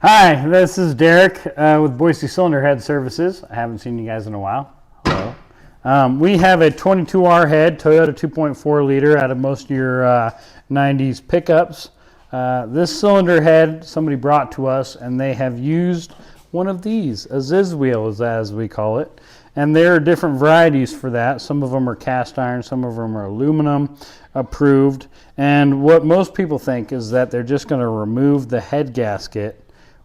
Hi, this is Derek with Boise Cylinder Head Services. I haven't seen you guys in a while. Hello. We have a 22R head, Toyota 2.4 liter out of most of your 90s pickups. This cylinder head somebody brought to us, and they have used one of these, a Ziz wheel as we call it. And there are different varieties for that. Some of them are cast iron, some of them are aluminum approved. And what most people think is that they're just going to remove the head gasket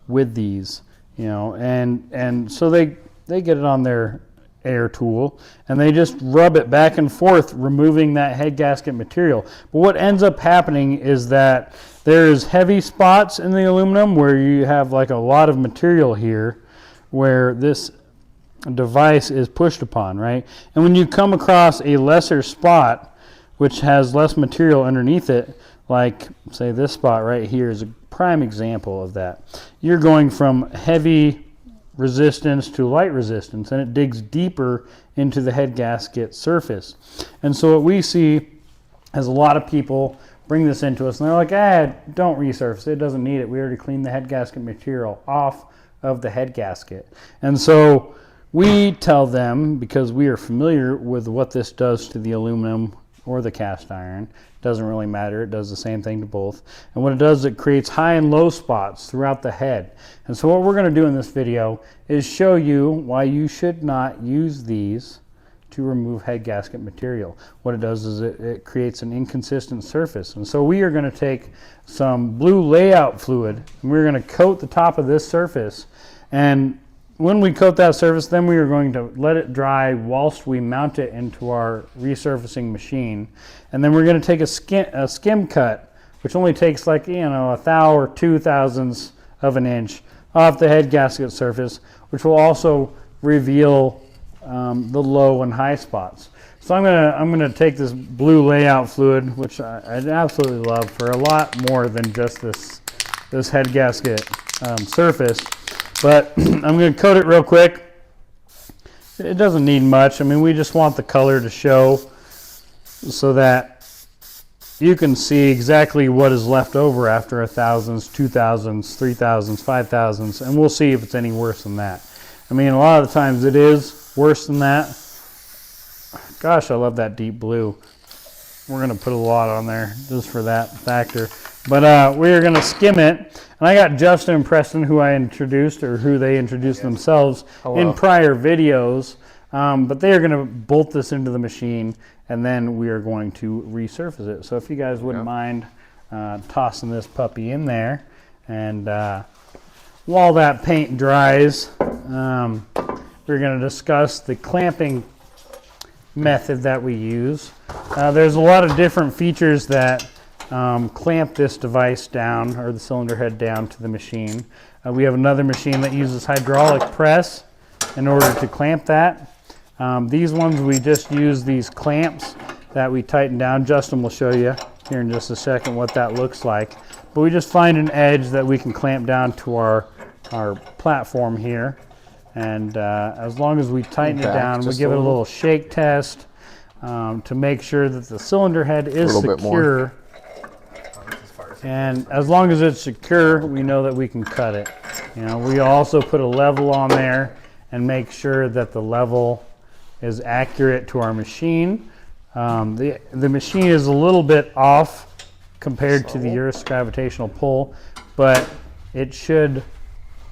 with these, and so they get it on their air tool and they just rub it back and forth, removing that head gasket material. But what ends up happening is that there's heavy spots in the aluminum where you have like a lot of material here where this device is pushed upon, right? And when you come across a lesser spot which has less material underneath it, like say this spot right here is a prime example of that. You're going from heavy resistance to light resistance, and it digs deeper into the head gasket surface. And so what we see is a lot of people bring this into us and they're like, don't resurface it, it doesn't need it. We already cleaned the head gasket material off of the head gasket. And so we tell them, because we are familiar with what this does to the aluminum or the cast iron, doesn't really matter, it does the same thing to both. And what it does, it creates high and low spots throughout the head. And so what we're going to do in this video is show you why you should not use these to remove head gasket material. What it does is it creates an inconsistent surface. And so we are going to take some blue layout fluid and we're going to coat the top of this surface. And when we coat that surface, then we are going to let it dry whilst we mount it into our resurfacing machine. And then we're going to take a skim cut, which only takes like, a thou or 2/1000ths of an inch off the head gasket surface, which will also reveal the low and high spots. So I'm gonna take this blue layout fluid, which I absolutely love, for a lot more than just this head gasket surface. But I'm going to coat it real quick. It doesn't need much. I mean, we just want the color to show so that you can see exactly what is left over after 1,000ths, 2,000ths, 3,000ths, 5,000ths, and we'll see if it's any worse than that. I mean, a lot of the times it is worse than that. Gosh, I love that deep blue. We're going to put a lot on there just for that factor. But we're going to skim it. And I got Justin and Preston, who I introduced, or who they introduced themselves in prior videos. But they are going to bolt this into the machine, and then we are going to resurface it. So if you guys wouldn't mind tossing this puppy in there. And while that paint dries, we're going to discuss the clamping method that we use. There's a lot of different features that clamp this device down, or the cylinder head down to the machine. We have another machine that uses hydraulic press in order to clamp that. These ones, we just use these clamps that we tighten down. Justin will show you here in just a second what that looks like. But we just find an edge that we can clamp down to our platform here. And as long as we tighten it down, we give it a little shake test to make sure that the cylinder head is secure. And as long as it's secure, we know that we can cut it. We also put a level on there and make sure that the level is accurate to our machine. The machine is a little bit off compared to the Earth's gravitational pull, but it should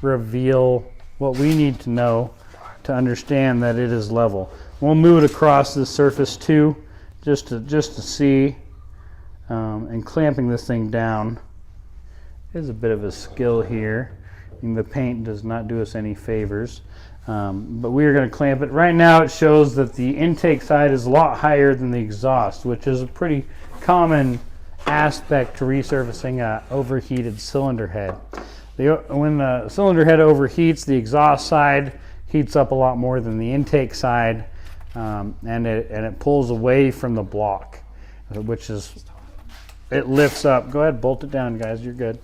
reveal what we need to know to understand that it is level. We'll move it across this surface too, just to see. And clamping this thing down is a bit of a skill here. I mean, the paint does not do us any favors, but we are going to clamp it. Right now it shows that the intake side is a lot higher than the exhaust, which is a pretty common aspect to resurfacing a overheated cylinder head. When the cylinder head overheats, the exhaust side heats up a lot more than the intake side, and it pulls away from the block, which is, it lifts up. Go ahead, bolt it down, guys. You're good.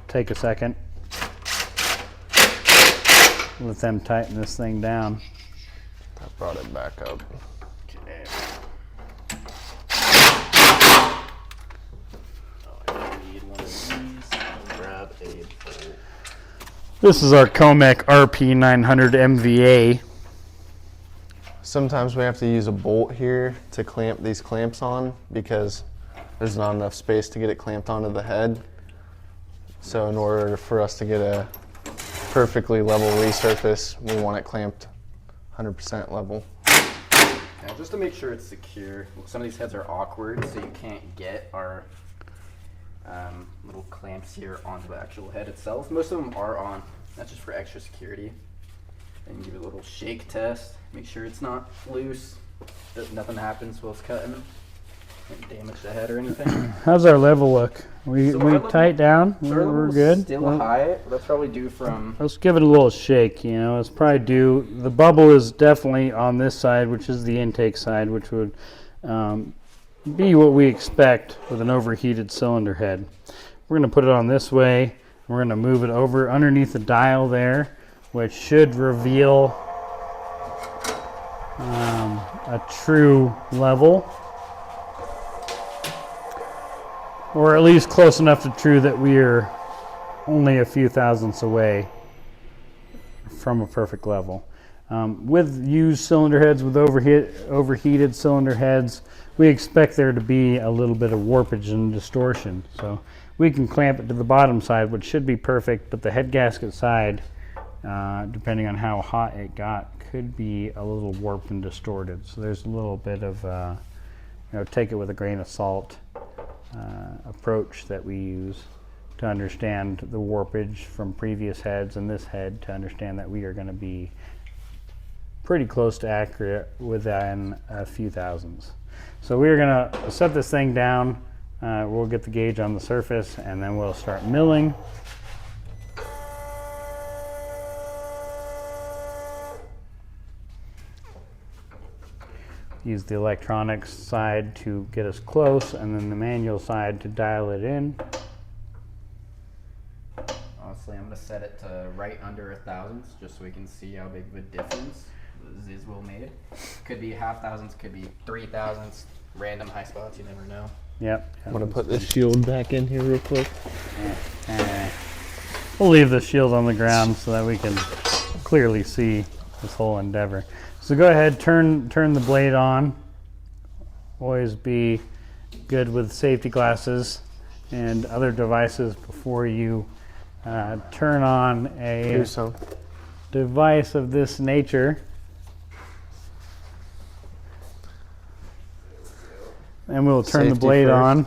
Take a second. Let them tighten this thing down. I brought it back up. Okay. This is our Comac RP900 MVA. Sometimes we have to use a bolt here to clamp these clamps on because there's not enough space to get it clamped onto the head. So in order for us to get a perfectly level resurface, we want it clamped 100% level. Yeah, just to make sure it's secure. Some of these heads are awkward, so you can't get our little clamps here onto the actual head itself. Most of them are on. That's just for extra security. And give it a little shake test. Make sure it's not loose. That nothing happens while it's cutting. Can't damage the head or anything. How's our level look? We So our level- tight down? So our We're level's good? Still Well, high. That's probably due from. let's give it a little shake, you know. It's probably due. The bubble is definitely on this side, which is the intake side, which would be what we expect with an overheated cylinder head. We're going to put it on this way. We're going to move it over underneath the dial there, which should reveal a true level, or at least close enough to true that we are only a few thousandths away from a perfect level. With used cylinder heads, with overheated cylinder heads, we expect there to be a little bit of warpage and distortion. So we can clamp it to the bottom side, which should be perfect, but the head gasket side, depending on how hot it got, could be a little warped and distorted. So there's a little bit of, take it with a grain of salt approach that we use to understand the warpage from previous heads and this head, to understand that we are going to be pretty close to accurate within a few thousandths. So we're going to set this thing down. We'll get the gauge on the surface, and then we'll start milling. Use the electronics side to get us close, and then the manual side to dial it in. Honestly, I'm going to set it to right under a thousandths, just so we can see how big of a difference the Zizwell made. Could be half thousandths, could be 3 thousandths, random high spots, you never know. Yep. I'm gonna put this shield back in here real quick. We'll leave the shield on the ground so that we can clearly see this whole endeavor. So go ahead, turn the blade on. Always be good with safety glasses and other devices before you turn on a Do some. device of this nature. And we'll turn the Safety blade first. on.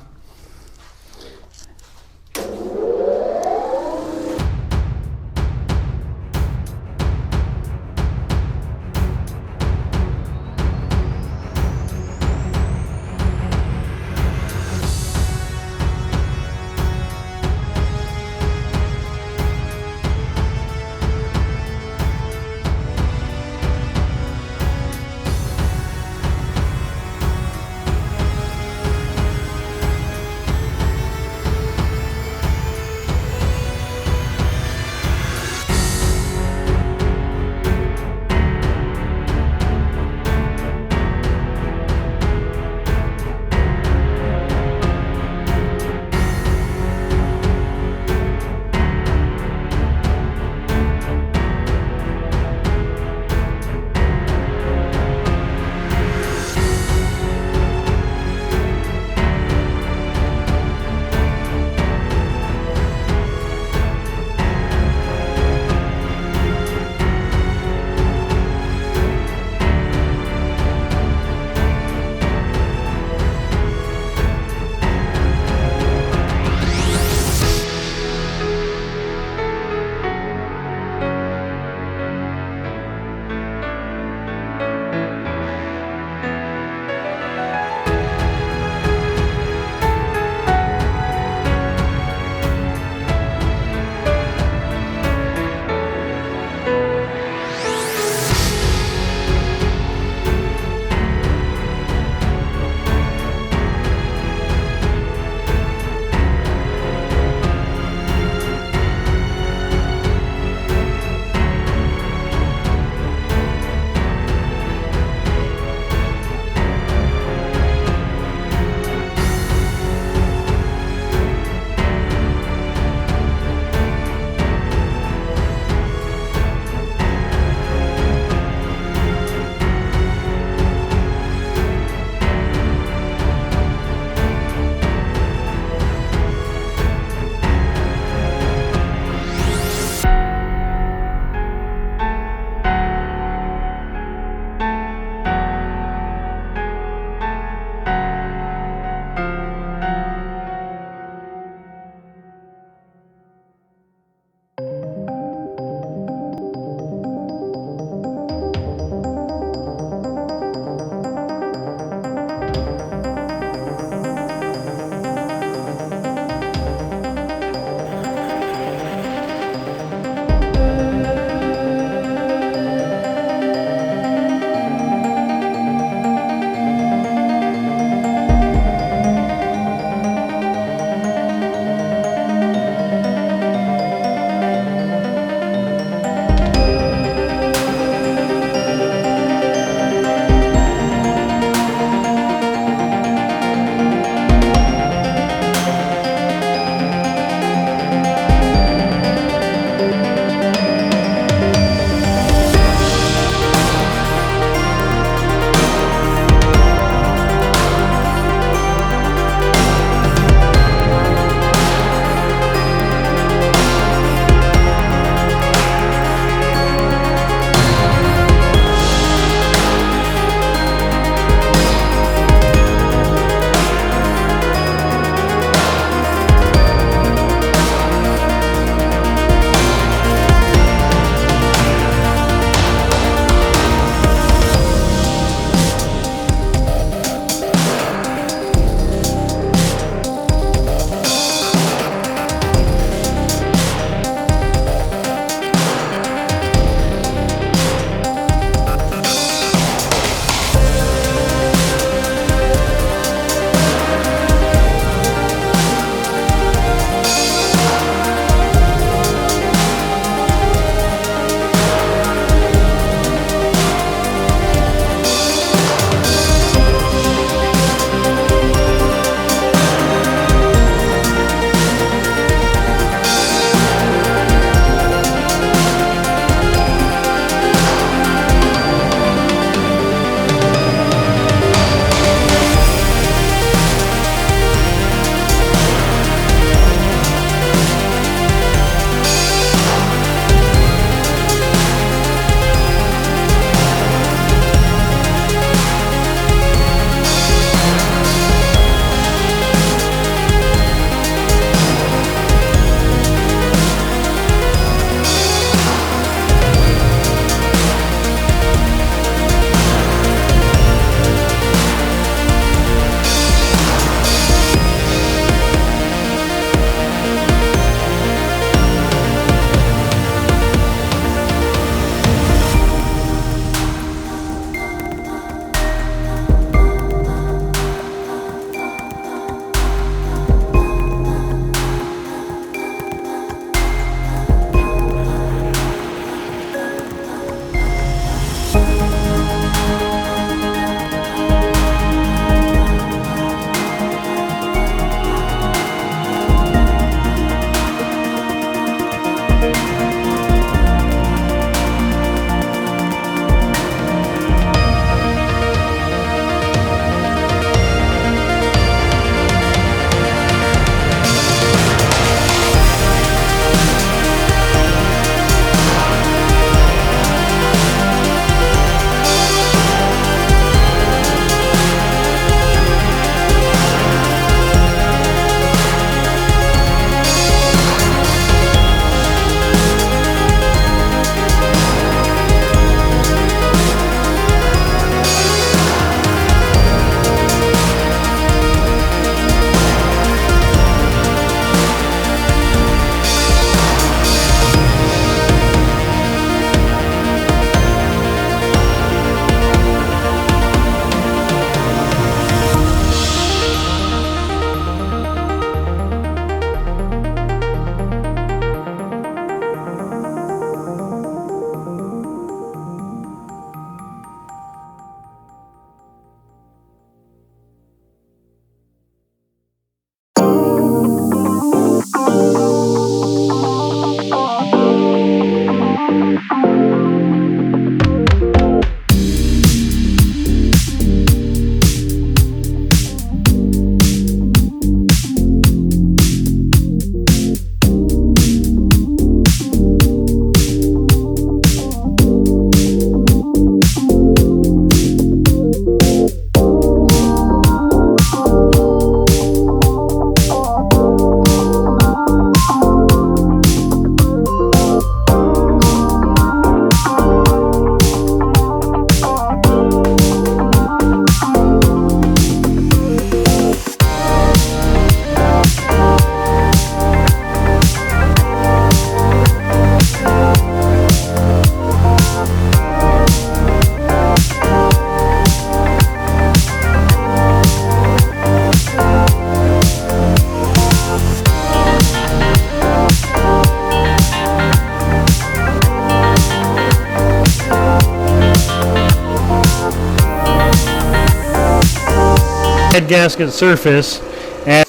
head gasket surface. And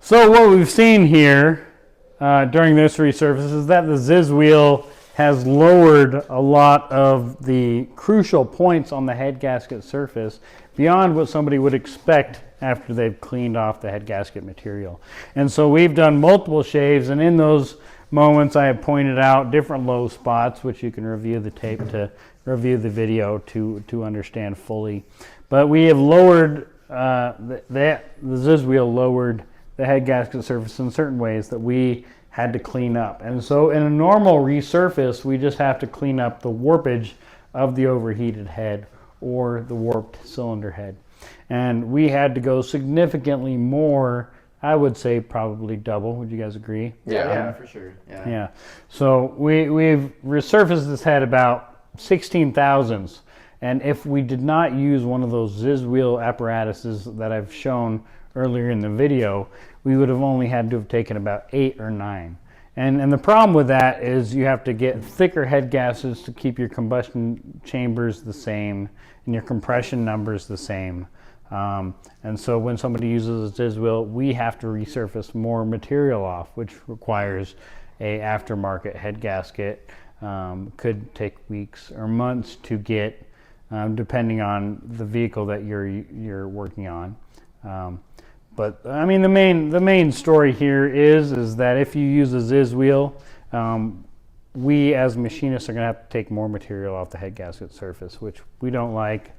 so what we've seen here during this resurface is that the Ziz wheel has lowered a lot of the crucial points on the head gasket surface beyond what somebody would expect after they've cleaned off the head gasket material. And so we've done multiple shaves, and in those moments I have pointed out different low spots, which you can review the tape to review the video to understand fully. But we have lowered, the Ziz wheel lowered the head gasket surface in certain ways that we had to clean up. And so in a normal resurface, we just have to clean up the warpage of the overheated head or the warped cylinder head. And we had to go significantly more, I would say probably double. Would you guys agree? Yeah, for sure. Yeah. So we've resurfaced this head about 16 thousandths. And if we did not use one of those Ziz wheel apparatuses that I've shown earlier in the video, we would have only had to have taken about 8 or 9. And the problem with that is you have to get thicker head gases to keep your combustion chambers the same and your compression numbers the same. And so when somebody uses a Ziz wheel, we have to resurface more material off, which requires a aftermarket head gasket. Could take weeks or months to get, depending on the vehicle that you're working on. But I mean, the main story here is that if you use a Ziz wheel, we as machinists are going to have to take more material off the head gasket surface, which we don't like.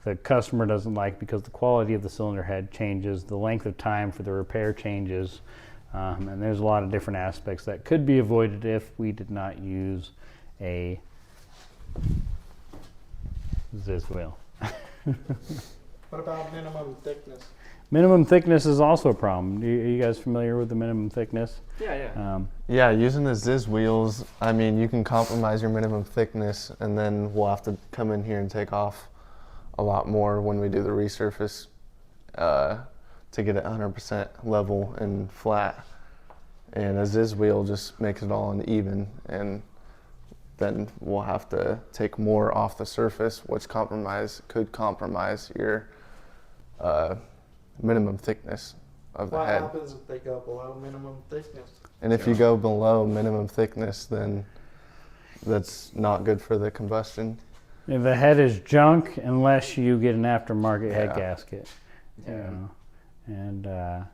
The customer doesn't like, because the quality of the cylinder head changes, the length of time for the repair changes, and there's a lot of different aspects that could be avoided if we did not use a Ziz wheel. What about minimum thickness? Minimum thickness is also a problem. Are you guys familiar with the minimum thickness? Yeah. Yeah, using the Ziz wheels, I mean, you can compromise your minimum thickness, and then we'll have to come in here and take off a lot more when we do the resurface to get it 100% level and flat. And a Ziz wheel just makes it all uneven, and then we'll have to take more off the surface, which could compromise your minimum thickness of the head. What happens if they go below minimum thickness? And if you go below minimum thickness, then that's not good for the combustion. The head is junk unless you get an aftermarket head Yeah. gasket. You know? And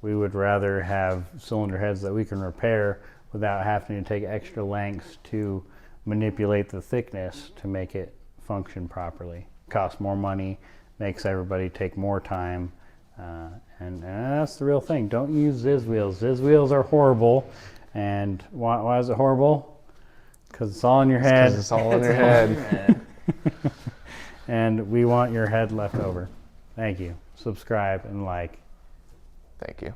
we would rather have cylinder heads that we can repair without having to take extra lengths to manipulate the thickness to make it function properly. Costs more money, makes everybody take more time, and that's the real thing. Don't use Ziz wheels. Ziz wheels are horrible. And why is it horrible? Because it's all in your head. It's all in your head. And we want your head left over. Thank you. Subscribe and like. Thank you.